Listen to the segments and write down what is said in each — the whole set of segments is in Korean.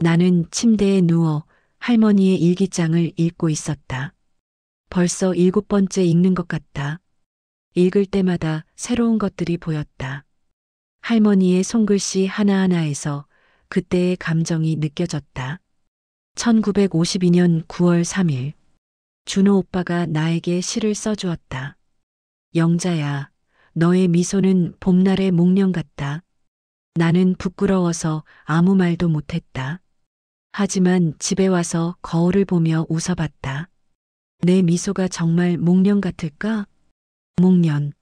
나는 침대에 누워 할머니의 일기장을 읽고 있었다. 벌써 7번째 읽는 것 같다. 읽을 때마다 새로운 것들이 보였다. 할머니의 손글씨 하나하나에서 그때의 감정이 느껴졌다. 1952년 9월 3일. 준호 오빠가 나에게 시를 써주었다. 영자야, 너의 미소는 봄날의 목련 같다. 나는 부끄러워서 아무 말도 못했다. 하지만 집에 와서 거울을 보며 웃어봤다. 내 미소가 정말 목련 같을까? 목련.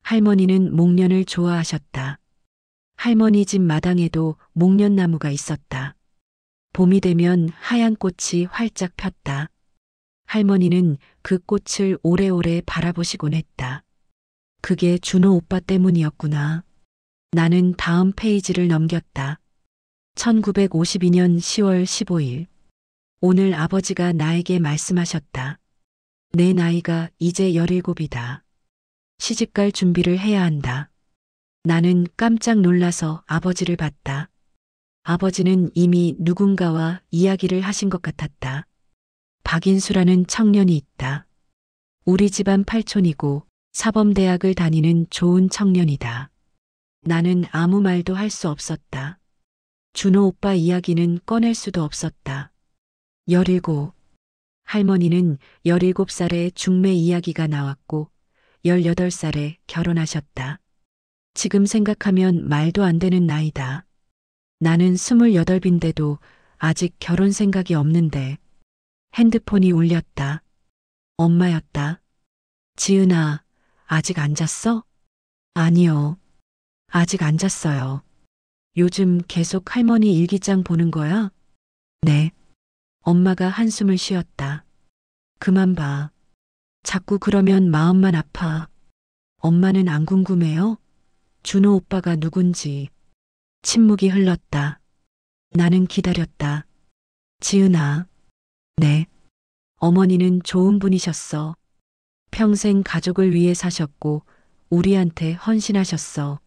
할머니는 목련을 좋아하셨다. 할머니 집 마당에도 목련나무가 있었다. 봄이 되면 하얀 꽃이 활짝 폈다. 할머니는 그 꽃을 오래오래 바라보시곤 했다. 그게 준호 오빠 때문이었구나. 나는 다음 페이지를 넘겼다. 1952년 10월 15일. 오늘 아버지가 나에게 말씀하셨다. 내 나이가 이제 17이다. 시집갈 준비를 해야 한다. 나는 깜짝 놀라서 아버지를 봤다. 아버지는 이미 누군가와 이야기를 하신 것 같았다. 박인수라는 청년이 있다. 우리 집안 팔촌이고 사범대학을 다니는 좋은 청년이다. 나는 아무 말도 할 수 없었다. 준호 오빠 이야기는 꺼낼 수도 없었다. 17. 할머니는 17살에 중매 이야기가 나왔고 18살에 결혼하셨다. 지금 생각하면 말도 안 되는 나이다. 나는 28인데도 아직 결혼 생각이 없는데 핸드폰이 울렸다. 엄마였다. 지은아, 아직 안 잤어? 아니요. 아직 안 잤어요. 요즘 계속 할머니 일기장 보는 거야? 네. 엄마가 한숨을 쉬었다. 그만 봐. 자꾸 그러면 마음만 아파. 엄마는 안 궁금해요? 준호 오빠가 누군지. 침묵이 흘렀다. 나는 기다렸다. 지은아. 네. 어머니는 좋은 분이셨어. 평생 가족을 위해 사셨고 우리한테 헌신하셨어.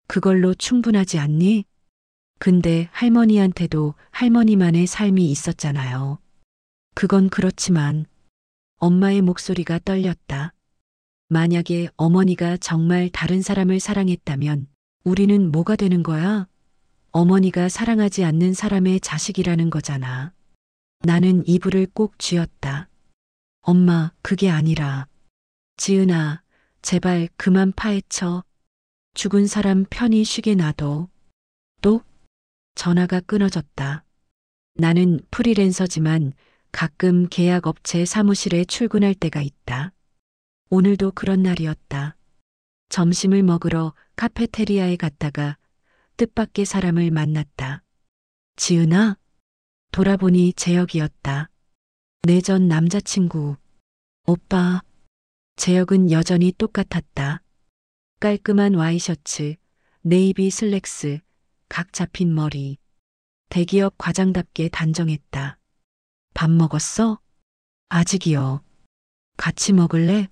그걸로 충분하지 않니? 근데 할머니한테도 할머니만의 삶이 있었잖아요. 그건 그렇지만 엄마의 목소리가 떨렸다. 만약에 어머니가 정말 다른 사람을 사랑했다면 우리는 뭐가 되는 거야? 어머니가 사랑하지 않는 사람의 자식이라는 거잖아. 나는 이불을 꼭 쥐었다. 엄마, 그게 아니라. 지은아, 제발 그만 파헤쳐. 죽은 사람 편히 쉬게 놔둬. 또? 전화가 끊어졌다. 나는 프리랜서지만 가끔 계약업체 사무실에 출근할 때가 있다. 오늘도 그런 날이었다. 점심을 먹으러 카페테리아에 갔다가 뜻밖의 사람을 만났다. 지은아? 돌아보니 재혁이었다. 내 전 남자친구. 오빠. 재혁은 여전히 똑같았다. 깔끔한 와이셔츠, 네이비 슬랙스, 각 잡힌 머리. 대기업 과장답게 단정했다. 밥 먹었어? 아직이요. 같이 먹을래?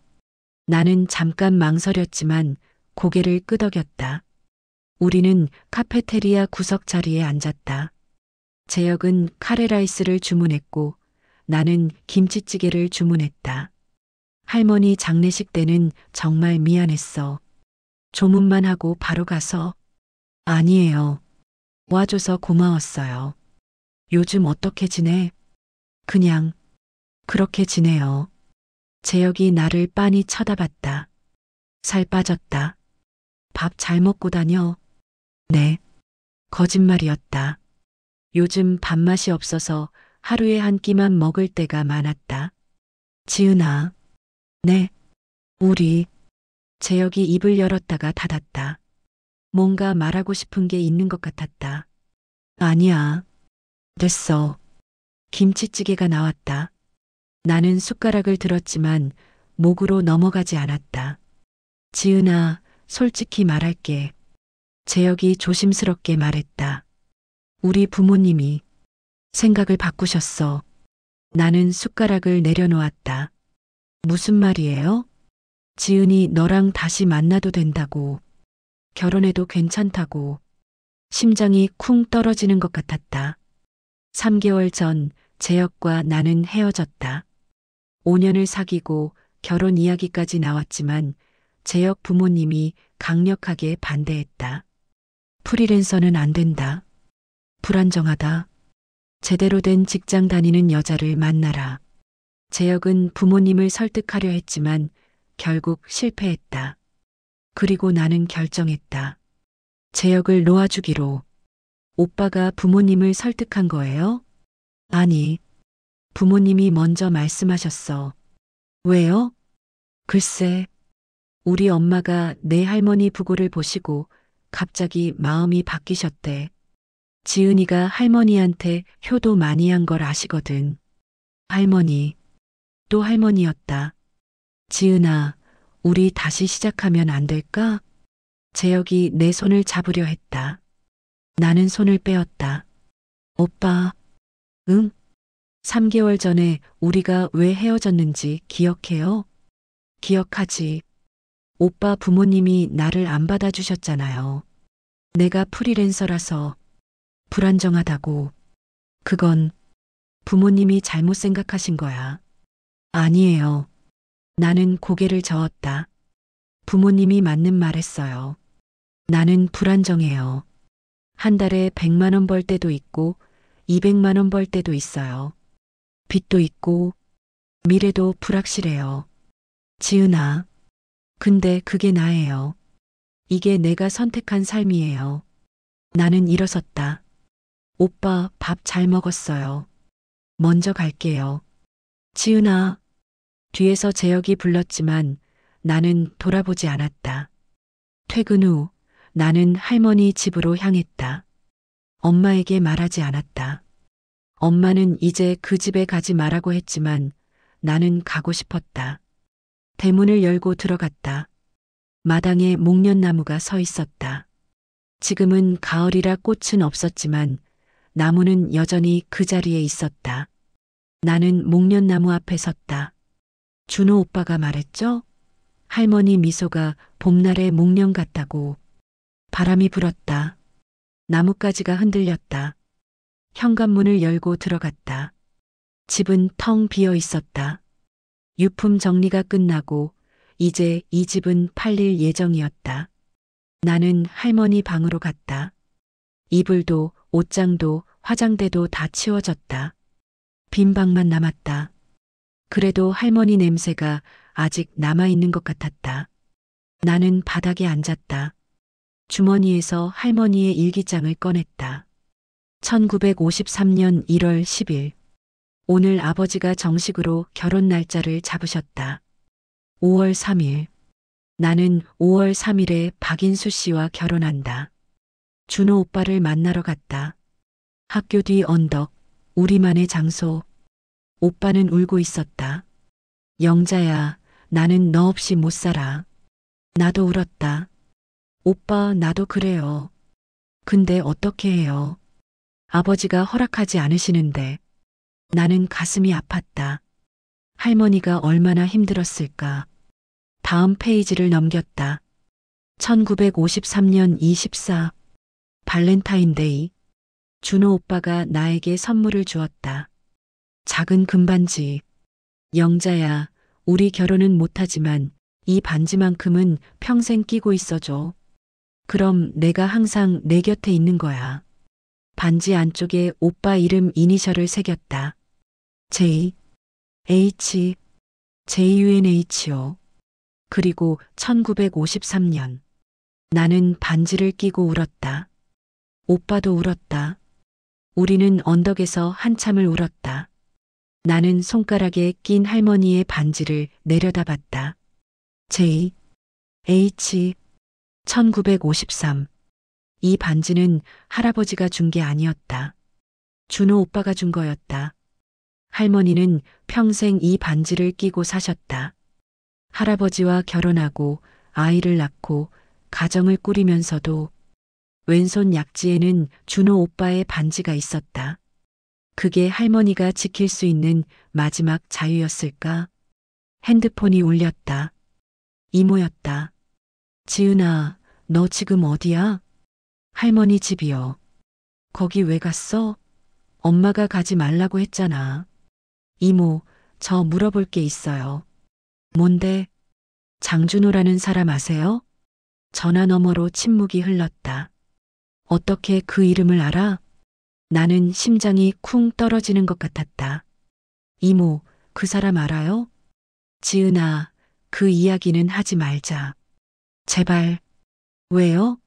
나는 잠깐 망설였지만 고개를 끄덕였다. 우리는 카페테리아 구석 자리에 앉았다. 재혁은 카레라이스를 주문했고 나는 김치찌개를 주문했다. 할머니 장례식 때는 정말 미안했어. 조문만 하고 바로 가서. 아니에요. 와줘서 고마웠어요. 요즘 어떻게 지내? 그냥 그렇게 지내요. 재혁이 나를 빤히 쳐다봤다. 살 빠졌다. 밥 잘 먹고 다녀. 네. 거짓말이었다. 요즘 밥맛이 없어서 하루에 한 끼만 먹을 때가 많았다. 지은아. 네. 우리. 재혁이 입을 열었다가 닫았다. 뭔가 말하고 싶은 게 있는 것 같았다. 아니야. 됐어. 김치찌개가 나왔다. 나는 숟가락을 들었지만 목으로 넘어가지 않았다. 지은아, 솔직히 말할게. 재혁이 조심스럽게 말했다. 우리 부모님이 생각을 바꾸셨어. 나는 숟가락을 내려놓았다. 무슨 말이에요? 지은이 너랑 다시 만나도 된다고. 결혼해도 괜찮다고. 심장이 쿵 떨어지는 것 같았다. 3개월 전 재혁과 나는 헤어졌다. 5년을 사귀고 결혼 이야기까지 나왔지만 재혁 부모님이 강력하게 반대했다. 프리랜서는 안 된다. 불안정하다. 제대로 된 직장 다니는 여자를 만나라. 재혁은 부모님을 설득하려 했지만 결국 실패했다. 그리고 나는 결정했다. 재혁을 놓아주기로. 오빠가 부모님을 설득한 거예요? 아니, 부모님이 먼저 말씀하셨어. 왜요? 글쎄, 우리 엄마가 내 할머니 부고를 보시고 갑자기 마음이 바뀌셨대. 지은이가 할머니한테 효도 많이 한 걸 아시거든. 할머니, 또 할머니였다. 지은아, 우리 다시 시작하면 안 될까? 재혁이 내 손을 잡으려 했다. 나는 손을 빼었다. 오빠, 응? 3개월 전에 우리가 왜 헤어졌는지 기억해요? 기억하지. 오빠 부모님이 나를 안 받아주셨잖아요. 내가 프리랜서라서 불안정하다고. 그건 부모님이 잘못 생각하신 거야. 아니에요. 나는 고개를 저었다. 부모님이 맞는 말 했어요. 나는 불안정해요. 한 달에 100만 원 벌 때도 있고 200만 원 벌 때도 있어요. 빚도 있고 미래도 불확실해요. 지은아, 근데 그게 나예요. 이게 내가 선택한 삶이에요. 나는 일어섰다. 오빠 밥 잘 먹었어요. 먼저 갈게요. 지은아, 뒤에서 재혁이 불렀지만 나는 돌아보지 않았다. 퇴근 후 나는 할머니 집으로 향했다. 엄마에게 말하지 않았다. 엄마는 이제 그 집에 가지 말라고 했지만 나는 가고 싶었다. 대문을 열고 들어갔다. 마당에 목련나무가 서 있었다. 지금은 가을이라 꽃은 없었지만 나무는 여전히 그 자리에 있었다. 나는 목련나무 앞에 섰다. 준호 오빠가 말했죠? 할머니 미소가 봄날의 목련 같다고. 바람이 불었다. 나뭇가지가 흔들렸다. 현관문을 열고 들어갔다. 집은 텅 비어 있었다. 유품 정리가 끝나고 이제 이 집은 팔릴 예정이었다. 나는 할머니 방으로 갔다. 이불도 옷장도 화장대도 다 치워졌다. 빈 방만 남았다. 그래도 할머니 냄새가 아직 남아있는 것 같았다. 나는 바닥에 앉았다. 주머니에서 할머니의 일기장을 꺼냈다. 1953년 1월 10일. 오늘 아버지가 정식으로 결혼 날짜를 잡으셨다. 5월 3일. 나는 5월 3일에 박인수 씨와 결혼한다. 준호 오빠를 만나러 갔다. 학교 뒤 언덕, 우리만의 장소. 오빠는 울고 있었다. 영자야, 나는 너 없이 못 살아. 나도 울었다. 오빠, 나도 그래요. 근데 어떻게 해요? 아버지가 허락하지 않으시는데. 나는 가슴이 아팠다. 할머니가 얼마나 힘들었을까. 다음 페이지를 넘겼다. 1953년 24. 발렌타인데이. 준호 오빠가 나에게 선물을 주었다. 작은 금반지. 영자야, 우리 결혼은 못하지만 이 반지만큼은 평생 끼고 있어줘. 그럼 내가 항상 내 곁에 있는 거야. 반지 안쪽에 오빠 이름 이니셜을 새겼다. J, H, JUNHO. 그리고 1953년. 나는 반지를 끼고 울었다. 오빠도 울었다. 우리는 언덕에서 한참을 울었다. 나는 손가락에 낀 할머니의 반지를 내려다봤다. J, H, 1953. 이 반지는 할아버지가 준 게 아니었다. 준호 오빠가 준 거였다. 할머니는 평생 이 반지를 끼고 사셨다. 할아버지와 결혼하고 아이를 낳고 가정을 꾸리면서도 왼손 약지에는 준호 오빠의 반지가 있었다. 그게 할머니가 지킬 수 있는 마지막 자유였을까? 핸드폰이 울렸다. 이모였다. 지은아, 너 지금 어디야? 할머니 집이요. 거기 왜 갔어? 엄마가 가지 말라고 했잖아. 이모, 저 물어볼 게 있어요. 뭔데? 장준호라는 사람 아세요? 전화 너머로 침묵이 흘렀다. 어떻게 그 이름을 알아? 나는 심장이 쿵 떨어지는 것 같았다. 이모, 그 사람 알아요? 지은아, 그 이야기는 하지 말자. 제발. 왜요?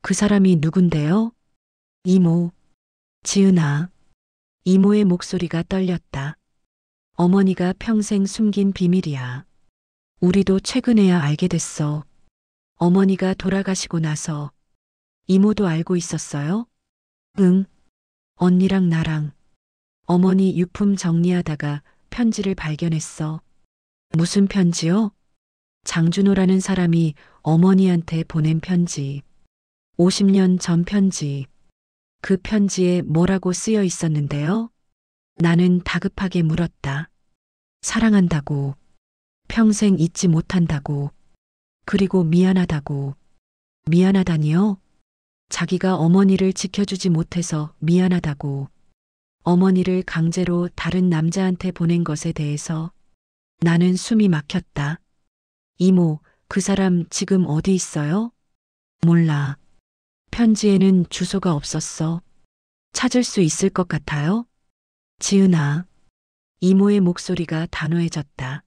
그 사람이 누군데요? 이모. 지은아. 이모의 목소리가 떨렸다. 어머니가 평생 숨긴 비밀이야. 우리도 최근에야 알게 됐어. 어머니가 돌아가시고 나서 이모도 알고 있었어요? 응. 언니랑 나랑. 어머니 유품 정리하다가 편지를 발견했어. 무슨 편지요? 장준호라는 사람이 어머니한테 보낸 편지. 50년 전 편지. 그 편지에 뭐라고 쓰여 있었는데요? 나는 다급하게 물었다. 사랑한다고. 평생 잊지 못한다고. 그리고 미안하다고. 미안하다니요? 자기가 어머니를 지켜주지 못해서 미안하다고. 어머니를 강제로 다른 남자한테 보낸 것에 대해서 나는 숨이 막혔다. 이모, 그 사람 지금 어디 있어요? 몰라. 편지에는 주소가 없었어. 찾을 수 있을 것 같아요? 지은아. 이모의 목소리가 단호해졌다.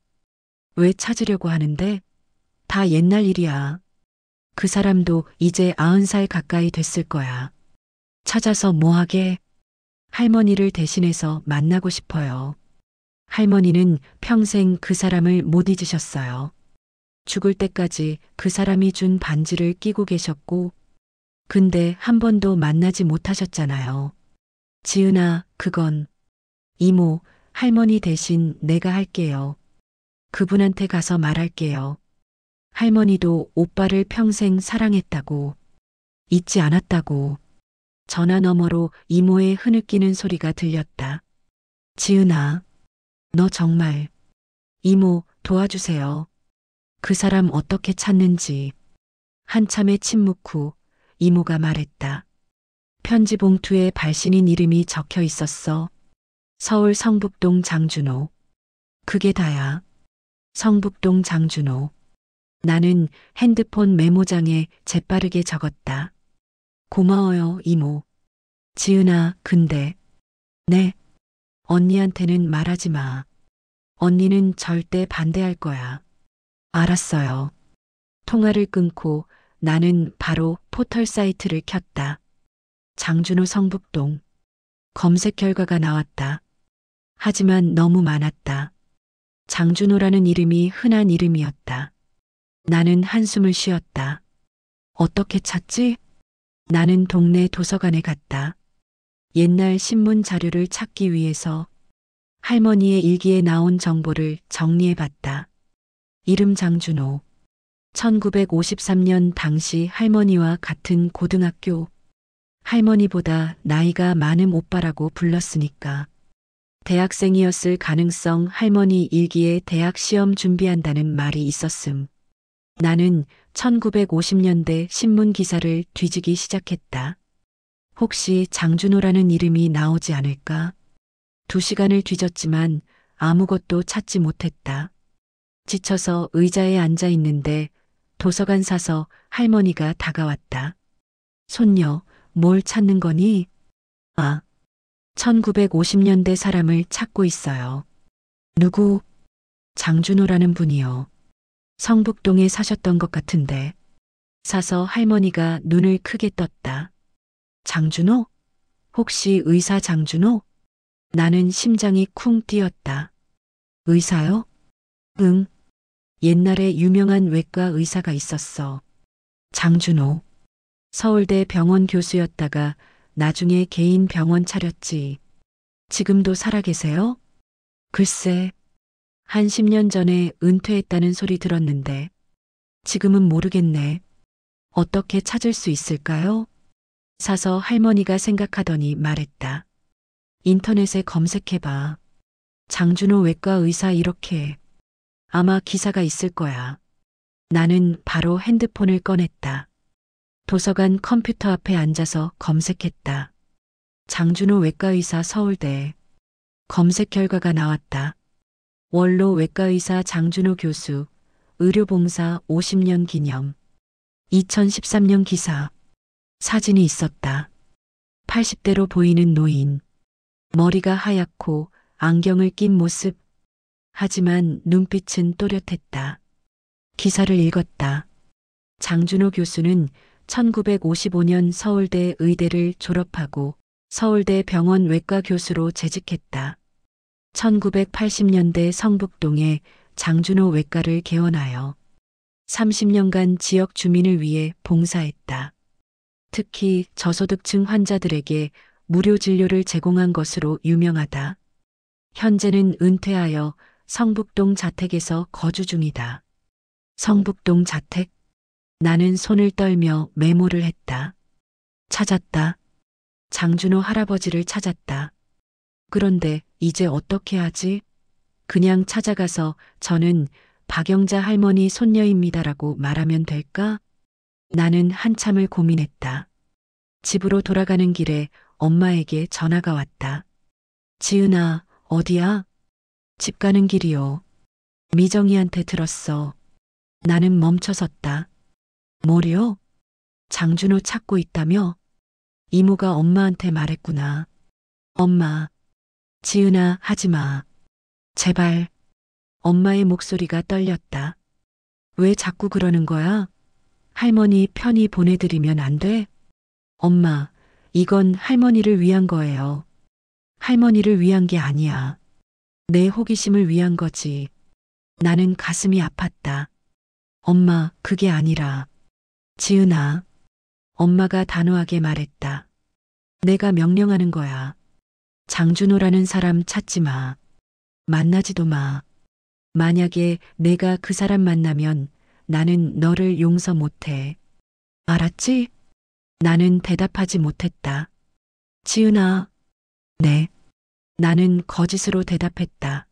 왜 찾으려고 하는데? 다 옛날 일이야. 그 사람도 이제 90살 가까이 됐을 거야. 찾아서 뭐하게? 할머니를 대신해서 만나고 싶어요. 할머니는 평생 그 사람을 못 잊으셨어요. 죽을 때까지 그 사람이 준 반지를 끼고 계셨고, 근데 한 번도 만나지 못하셨잖아요. 지은아, 그건 이모, 할머니 대신 내가 할게요. 그분한테 가서 말할게요. 할머니도 오빠를 평생 사랑했다고, 잊지 않았다고. 전화 너머로 이모의 흐느끼는 소리가 들렸다. 지은아, 너 정말. 이모, 도와주세요. 그 사람 어떻게 찾는지. 한참의 침묵 후 이모가 말했다. 편지 봉투에 발신인 이름이 적혀 있었어. 서울 성북동 장준호. 그게 다야. 성북동 장준호. 나는 핸드폰 메모장에 재빠르게 적었다. 고마워요, 이모. 지은아, 근데. 네. 언니한테는 말하지 마. 언니는 절대 반대할 거야. 알았어요. 통화를 끊고 나는 바로 포털 사이트를 켰다. 장준호 성북동. 검색 결과가 나왔다. 하지만 너무 많았다. 장준호라는 이름이 흔한 이름이었다. 나는 한숨을 쉬었다. 어떻게 찾지? 나는 동네 도서관에 갔다. 옛날 신문 자료를 찾기 위해서 할머니의 일기에 나온 정보를 정리해 봤다. 이름 장준호. 1953년 당시 할머니와 같은 고등학교. 할머니보다 나이가 많은 오빠라고 불렀으니까. 대학생이었을 가능성. 할머니 일기에 대학 시험 준비한다는 말이 있었음. 나는 1950년대 신문 기사를 뒤지기 시작했다. 혹시 장준호라는 이름이 나오지 않을까? 2시간을 뒤졌지만 아무것도 찾지 못했다. 지쳐서 의자에 앉아 있는데 도서관 사서 할머니가 다가왔다. 손녀, 뭘 찾는 거니? 아, 1950년대 사람을 찾고 있어요. 누구? 장준호라는 분이요. 성북동에 사셨던 것 같은데. 사서 할머니가 눈을 크게 떴다. 장준호? 혹시 의사 장준호? 나는 심장이 쿵 뛰었다. 의사요? 응. 옛날에 유명한 외과 의사가 있었어. 장준호. 서울대 병원 교수였다가 나중에 개인 병원 차렸지. 지금도 살아계세요? 글쎄, 한 10년 전에 은퇴했다는 소리 들었는데 지금은 모르겠네. 어떻게 찾을 수 있을까요? 사서 할머니가 생각하더니 말했다. 인터넷에 검색해봐. 장준호 외과 의사 이렇게. 아마 기사가 있을 거야. 나는 바로 핸드폰을 꺼냈다. 도서관 컴퓨터 앞에 앉아서 검색했다. 장준호 외과의사 서울대. 검색 결과가 나왔다. 원로 외과의사 장준호 교수. 의료봉사 50년 기념. 2013년 기사. 사진이 있었다. 80대로 보이는 노인. 머리가 하얗고 안경을 낀 모습. 하지만 눈빛은 또렷했다. 기사를 읽었다. 장준호 교수는 1955년 서울대 의대를 졸업하고 서울대 병원 외과 교수로 재직했다. 1980년대 성북동에 장준호 외과를 개원하여 30년간 지역 주민을 위해 봉사했다. 특히 저소득층 환자들에게 무료 진료를 제공한 것으로 유명하다. 현재는 은퇴하여 성북동 자택에서 거주 중이다. 성북동 자택? 나는 손을 떨며 메모를 했다. 찾았다. 장준호 할아버지를 찾았다. 그런데 이제 어떻게 하지? 그냥 찾아가서 저는 박영자 할머니 손녀입니다라고 말하면 될까? 나는 한참을 고민했다. 집으로 돌아가는 길에 엄마에게 전화가 왔다. 지은아, 어디야? 집 가는 길이요. 미정이한테 들었어. 나는 멈춰섰다. 뭐려? 장준호 찾고 있다며? 이모가 엄마한테 말했구나. 엄마. 지은아, 하지 마. 제발. 엄마의 목소리가 떨렸다. 왜 자꾸 그러는 거야? 할머니 편히 보내드리면 안 돼? 엄마, 이건 할머니를 위한 거예요. 할머니를 위한 게 아니야. 내 호기심을 위한 거지. 나는 가슴이 아팠다. 엄마, 그게 아니라. 지은아. 엄마가 단호하게 말했다. 내가 명령하는 거야. 장준호라는 사람 찾지 마. 만나지도 마. 만약에 내가 그 사람 만나면 나는 너를 용서 못해. 알았지? 나는 대답하지 못했다. 지은아. 네. 나는 거짓으로 대답했다.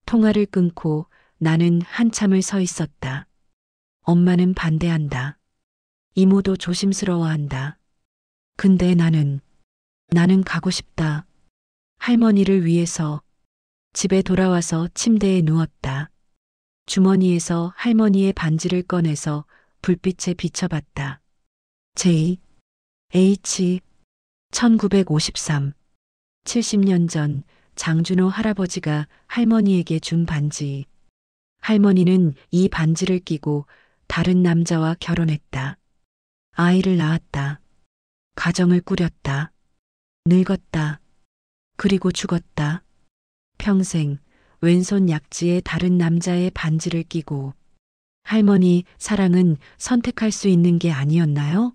통화를 끊고 나는 한참을 서 있었다. 엄마는 반대한다. 이모도 조심스러워한다. 근데 나는 가고 싶다. 할머니를 위해서. 집에 돌아와서 침대에 누웠다. 주머니에서 할머니의 반지를 꺼내서 불빛에 비춰봤다. J. H. 1953. 70년 전 장준호 할아버지가 할머니에게 준 반지. 할머니는 이 반지를 끼고 다른 남자와 결혼했다. 아이를 낳았다. 가정을 꾸렸다. 늙었다. 그리고 죽었다. 평생 왼손 약지에 다른 남자의 반지를 끼고. 할머니, 사랑은 선택할 수 있는 게 아니었나요?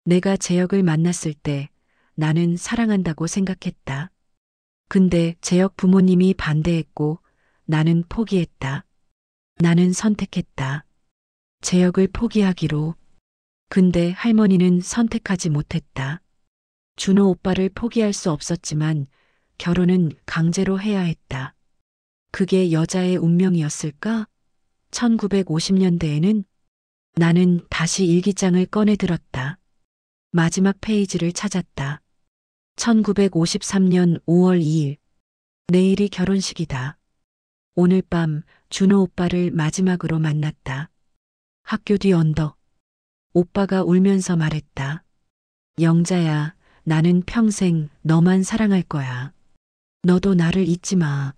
내가 재혁을 만났을 때 나는 사랑한다고 생각했다. 근데 재혁 부모님이 반대했고 나는 포기했다. 나는 선택했다. 재혁을 포기하기로. 근데 할머니는 선택하지 못했다. 준호 오빠를 포기할 수 없었지만 결혼은 강제로 해야 했다. 그게 여자의 운명이었을까? 1950년대에는 나는 다시 일기장을 꺼내 들었다. 마지막 페이지를 찾았다. 1953년 5월 2일. 내일이 결혼식이다. 오늘 밤 준호 오빠를 마지막으로 만났다. 학교 뒤 언덕. 오빠가 울면서 말했다. 영자야, 나는 평생 너만 사랑할 거야. 너도 나를 잊지 마.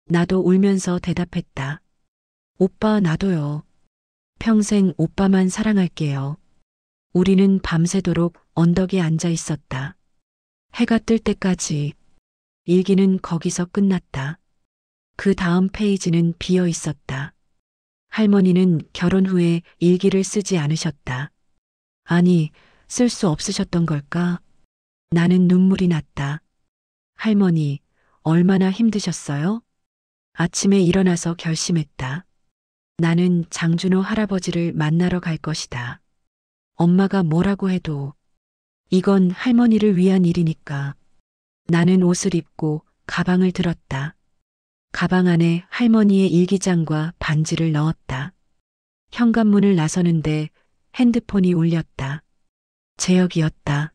나도 울면서 대답했다. 오빠, 나도요. 평생 오빠만 사랑할게요. 우리는 밤새도록 언덕에 앉아 있었다. 해가 뜰 때까지. 일기는 거기서 끝났다. 그 다음 페이지는 비어 있었다. 할머니는 결혼 후에 일기를 쓰지 않으셨다. 아니, 쓸 수 없으셨던 걸까? 나는 눈물이 났다. 할머니, 얼마나 힘드셨어요? 아침에 일어나서 결심했다. 나는 장준호 할아버지를 만나러 갈 것이다. 엄마가 뭐라고 해도 이건 할머니를 위한 일이니까. 나는 옷을 입고 가방을 들었다. 가방 안에 할머니의 일기장과 반지를 넣었다. 현관문을 나서는데 핸드폰이 울렸다. 재혁이었다.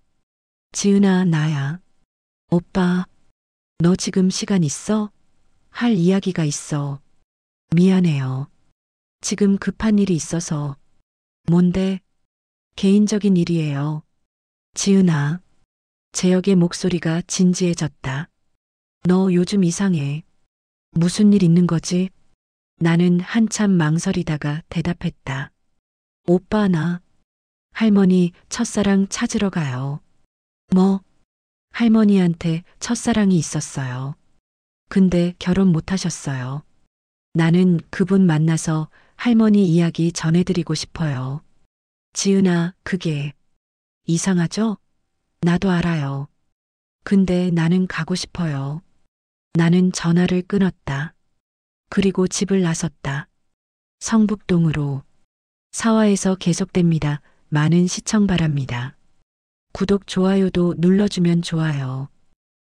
지은아, 나야. 오빠, 너 지금 시간 있어? 할 이야기가 있어. 미안해요. 지금 급한 일이 있어서. 뭔데? 개인적인 일이에요. 지은아. 재혁의 목소리가 진지해졌다. 너 요즘 이상해. 무슨 일 있는 거지? 나는 한참 망설이다가 대답했다. 오빠 나 할머니 첫사랑 찾으러 가요. 뭐? 할머니한테 첫사랑이 있었어요. 근데 결혼 못 하셨어요. 나는 그분 만나서 할머니 이야기 전해드리고 싶어요. 지은아, 그게 이상하죠? 나도 알아요. 근데 나는 가고 싶어요. 나는 전화를 끊었다. 그리고 집을 나섰다. 성북동으로. 사화에서 계속됩니다. 많은 시청 바랍니다. 구독, 좋아요도 눌러주면 좋아요.